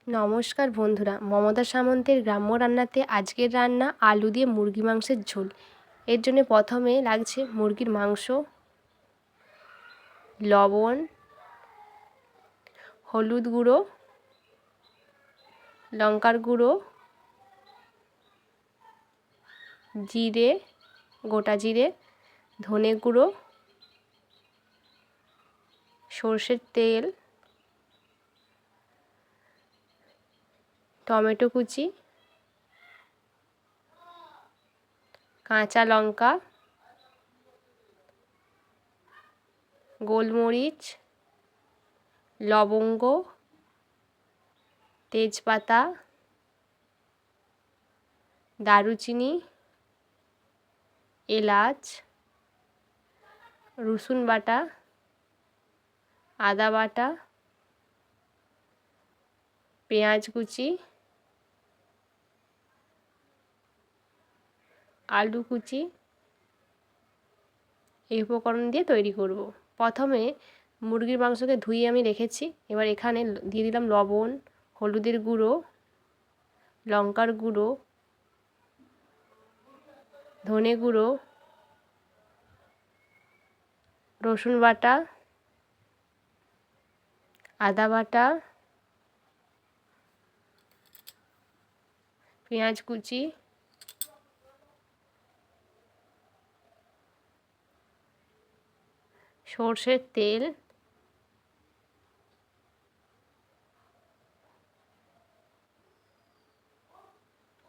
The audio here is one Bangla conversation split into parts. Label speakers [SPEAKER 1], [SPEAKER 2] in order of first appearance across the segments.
[SPEAKER 1] নমস্কার বন্ধুরা, মমতা সামন্তের গ্রাম্য রান্নাতে আজকের রান্না আলু দিয়ে মুরগি মাংসের ঝোল। এর জন্য প্রথমে লাগছে মুরগির মাংস, লবণ, হলুদ গুঁড়ো, লঙ্কার গুঁড়ো, জিরে, গোটা জিরে, ধনে গুঁড়ো, সর্ষের তেল, টমেটো কুচি, কাঁচা লঙ্কা, গোলমরিচ, লবঙ্গ, তেজপাতা, দারুচিনি, এলাচ, রসুন বাটা, আদা বাটা, পেঁয়াজ কুচি, আলু কুচি এই উপকরণ দিয়ে তৈরি করব। প্রথমে মুরগির মাংসকে ধুয়ে আমি রেখেছি। এবার এখানে দিয়ে দিলাম লবণ, হলুদের গুঁড়ো, লঙ্কার গুঁড়ো, ধনে গুঁড়ো, রসুন বাটা, আদা বাটা, পেঁয়াজ কুচি, সর্ষের তেল,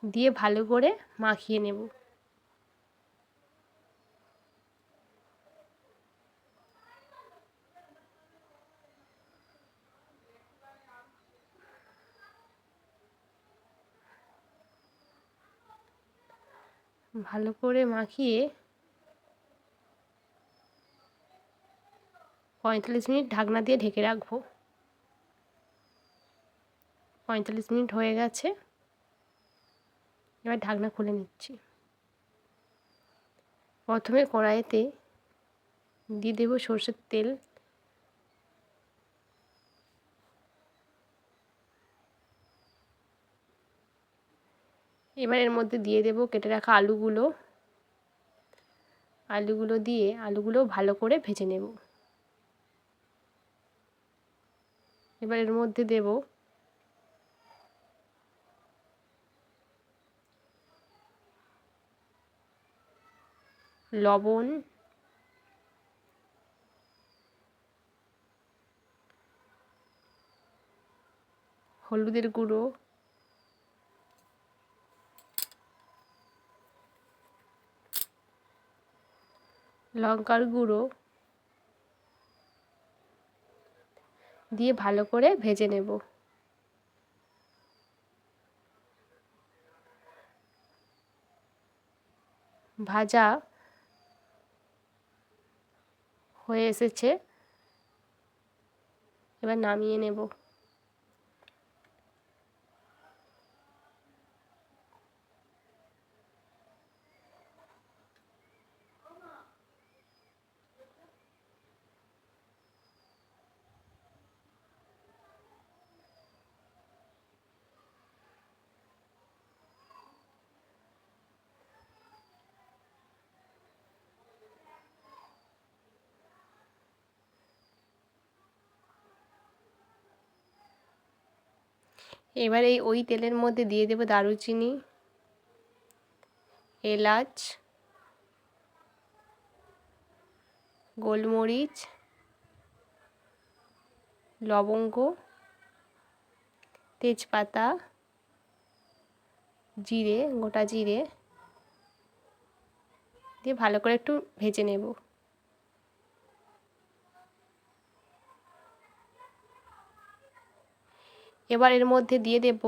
[SPEAKER 1] দিয়ে ভালো করে মাখিয়ে নেব। ভালো করে মাখিয়ে 45 মিনিট ঢাকনা দিয়ে ঢেকে রাখবো। 45 মিনিট হয়ে গেছে। এবার ঢাকনা খুলে নিচ্ছি। প্রথমে কড়াইতে দিয়ে দেবো সর্ষের তেল, এবার এর মধ্যে দিয়ে দেবো কেটে রাখা আলুগুলো দিয়ে আলুগুলো ভালো করে ভেজে নেব। এবার এর মধ্যে দেব লবণ, হলুদের গুঁড়ো, লঙ্কার গুঁড়ো দিয়ে ভালো করে ভেজে নেব। ভাজা হয়ে এসেছে, এবার নামিয়ে নেব। এবার ওই তেলের মধ্যে দিয়ে দেব দারুচিনি, এলাচ, গোলমরিচ, লবঙ্গ, তেজপাতা, জিরে, গোটা জিরে দিয়ে ভালো করে একটু ভেজে নেব। এবার এর মধ্যে দিয়ে দেব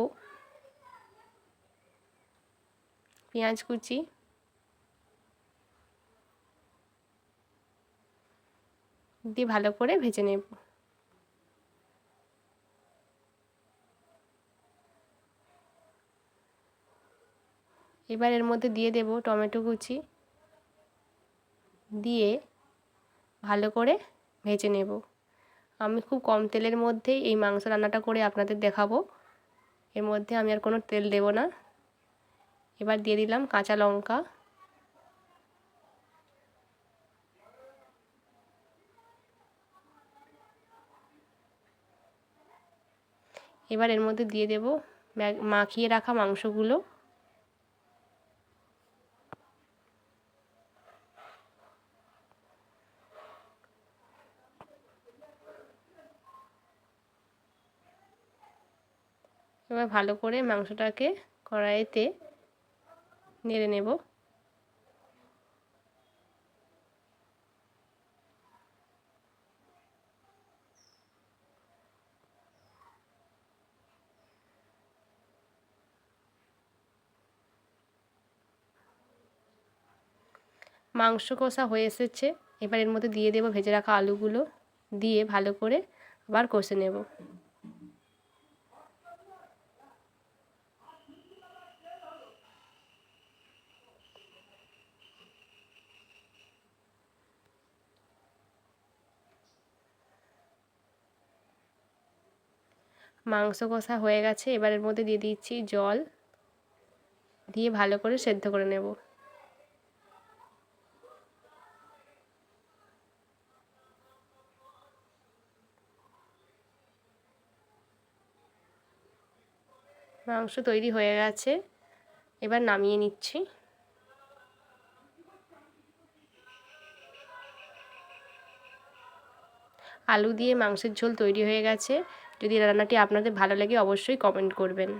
[SPEAKER 1] পেঁয়াজ কুচি, দিয়ে ভালো করে ভেজে নেব। এবার এর মধ্যে দিয়ে দেব টমেটো কুচি, দিয়ে ভালো করে ভেজে নেব। আমি খুব কম তেলের মধ্যেই এই মাংস রান্নাটা করে আপনাদের দেখাবো। এর মধ্যে আমি আর কোনো তেল দেব না। এবার দিয়ে দিলাম কাঁচা লঙ্কা, এবার এর মধ্যে দিয়ে দেব মাখিয়ে রাখা মাংসগুলো। এবার ভালো করে মাংসটাকে কড়াইতে নেড়ে নেব। মাংস কষা হয়ে এসেছে, এবার এর মধ্যে দিয়ে দেব ভেজে রাখা আলুগুলো, দিয়ে ভালো করে আবার কষে নেব। মাংস কষা হয়ে গেছে, এবার এর মধ্যে দিয়ে দিচ্ছি জল, দিয়ে ভালো করে সেদ্ধ করে নেব। মাংস তৈরি হয়ে গেছে, এবার নামিয়ে নিচ্ছি। আলু দিয়ে মাংসের ঝোল তৈরি হয়ে গেছে। যদি রান্নাটি আপনাদের ভালো লাগে অবশ্যই কমেন্ট করবেন।